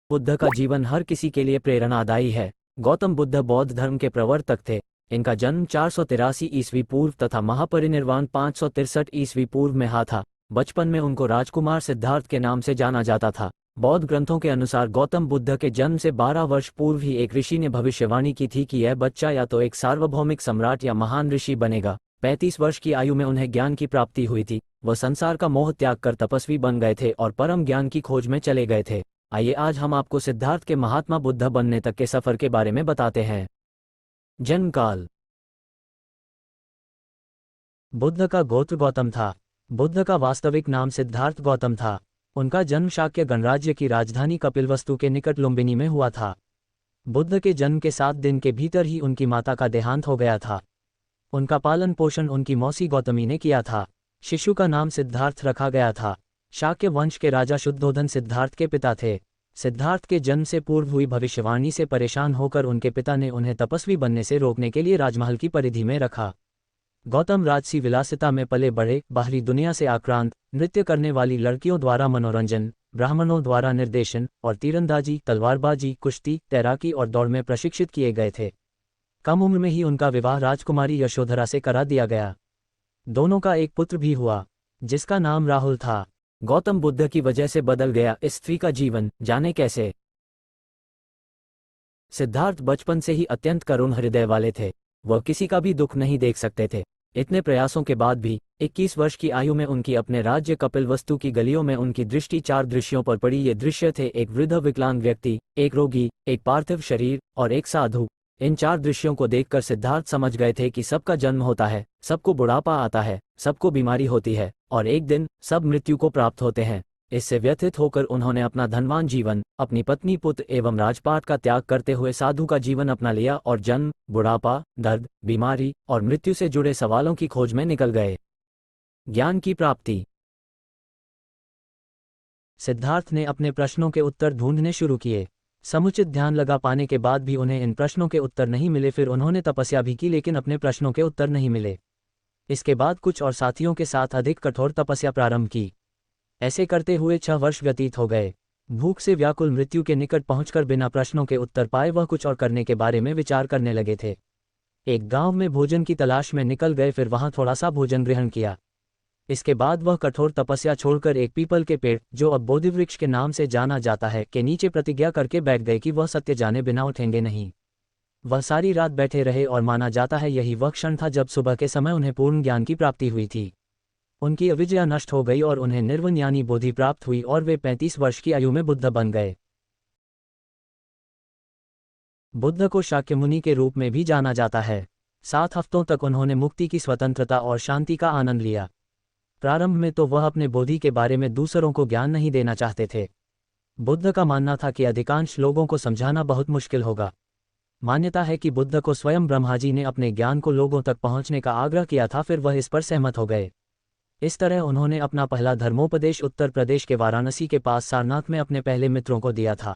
बुद्ध का जीवन हर किसी के लिए प्रेरणादायी है। गौतम बुद्ध बौद्ध धर्म के प्रवर्तक थे। इनका जन्म 483 ईस्वी पूर्व तथा महापरिनिर्वाण 563 ईस्वी पूर्व में हुआ था। बचपन में उनको राजकुमार सिद्धार्थ के नाम से जाना जाता था। बौद्ध ग्रंथों के अनुसार गौतम बुद्ध के जन्म से 12 वर्ष पूर्व ही एक ऋषि ने भविष्यवाणी की थी कि यह बच्चा या तो एक सार्वभौमिक सम्राट या महान ऋषि बनेगा। 35 वर्ष की आयु में उन्हें ज्ञान की प्राप्ति हुई थी। वह संसार का मोह त्याग कर तपस्वी बन गए थे और परम ज्ञान की खोज में चले गए थे। आइए आज हम आपको सिद्धार्थ के महात्मा बुद्ध बनने तक के सफर के बारे में बताते हैं। जन्म काल। बुद्ध का गोत्र गौतम था। बुद्ध का वास्तविक नाम सिद्धार्थ गौतम था। उनका जन्म शाक्य गणराज्य की राजधानी कपिलवस्तु के निकट लुम्बिनी में हुआ था। बुद्ध के जन्म के 7 दिन के भीतर ही उनकी माता का देहांत हो गया था। उनका पालन पोषण उनकी मौसी गौतमी ने किया था। शिशु का नाम सिद्धार्थ रखा गया था। शाक्य वंश के राजा शुद्धोधन सिद्धार्थ के पिता थे। सिद्धार्थ के जन्म से पूर्व हुई भविष्यवाणी से परेशान होकर उनके पिता ने उन्हें तपस्वी बनने से रोकने के लिए राजमहल की परिधि में रखा। गौतम राजसी विलासिता में पले बढ़े, बाहरी दुनिया से आक्रांत, नृत्य करने वाली लड़कियों द्वारा मनोरंजन, ब्राह्मणों द्वारा निर्देशन और तीरंदाजी, तलवारबाजी, कुश्ती, तैराकी और दौड़ में प्रशिक्षित किए गए थे। कम उम्र में ही उनका विवाह राजकुमारी यशोधरा से करा दिया गया। दोनों का एक पुत्र भी हुआ जिसका नाम राहुल था। गौतम बुद्ध की वजह से बदल गया इस स्त्री का जीवन, जाने कैसे। सिद्धार्थ बचपन से ही अत्यंत करुण हृदय वाले थे। वह किसी का भी दुख नहीं देख सकते थे। इतने प्रयासों के बाद भी 21 वर्ष की आयु में उनकी अपने राज्य कपिलवस्तु की गलियों में उनकी दृष्टि 4 दृश्यों पर पड़ी। ये दृश्य थे एक वृद्ध विकलांग व्यक्ति, एक रोगी, एक पार्थिव शरीर और एक साधु। इन 4 दृश्यों को देखकर सिद्धार्थ समझ गए थे कि सबका जन्म होता है, सबको बुढ़ापा आता है, सबको बीमारी होती है और एक दिन सब मृत्यु को प्राप्त होते हैं। इससे व्यथित होकर उन्होंने अपना धनवान जीवन, अपनी पत्नी, पुत्र एवं राजपाट का त्याग करते हुए साधु का जीवन अपना लिया और जन्म, बुढ़ापा, दर्द, बीमारी और मृत्यु से जुड़े सवालों की खोज में निकल गए। ज्ञान की प्राप्ति। सिद्धार्थ ने अपने प्रश्नों के उत्तर ढूंढने शुरू किए। समुचित ध्यान लगा पाने के बाद भी उन्हें इन प्रश्नों के उत्तर नहीं मिले। फिर उन्होंने तपस्या भी की लेकिन अपने प्रश्नों के उत्तर नहीं मिले। इसके बाद कुछ और साथियों के साथ अधिक कठोर तपस्या प्रारंभ की। ऐसे करते हुए 6 वर्ष व्यतीत हो गए। भूख से व्याकुल मृत्यु के निकट पहुंचकर बिना प्रश्नों के उत्तर पाए वह कुछ और करने के बारे में विचार करने लगे थे। एक गांव में भोजन की तलाश में निकल गए, फिर वहां थोड़ा सा भोजन ग्रहण किया। इसके बाद वह कठोर तपस्या छोड़कर एक पीपल के पेड़, जो अब बोधिवृक्ष के नाम से जाना जाता है, के नीचे प्रतिज्ञा करके बैठ गए कि वह सत्य जाने बिना उठेंगे नहीं। वह सारी रात बैठे रहे और माना जाता है यही वह क्षण था जब सुबह के समय उन्हें पूर्ण ज्ञान की प्राप्ति हुई थी। उनकी अविद्या नष्ट हो गई और उन्हें निर्वाण यानी बोधि प्राप्त हुई और वे 35 वर्ष की आयु में बुद्ध बन गए। बुद्ध को शाक्यमुनि के रूप में भी जाना जाता है। 7 हफ्तों तक उन्होंने मुक्ति की स्वतंत्रता और शांति का आनंद लिया। प्रारंभ में तो वह अपने बोधि के बारे में दूसरों को ज्ञान नहीं देना चाहते थे। बुद्ध का मानना था कि अधिकांश लोगों को समझाना बहुत मुश्किल होगा। मान्यता है कि बुद्ध को स्वयं ब्रह्मा जी ने अपने ज्ञान को लोगों तक पहुंचने का आग्रह किया था, फिर वह इस पर सहमत हो गए। इस तरह उन्होंने अपना पहला धर्मोपदेश उत्तर प्रदेश के वाराणसी के पास सारनाथ में अपने पहले मित्रों को दिया था।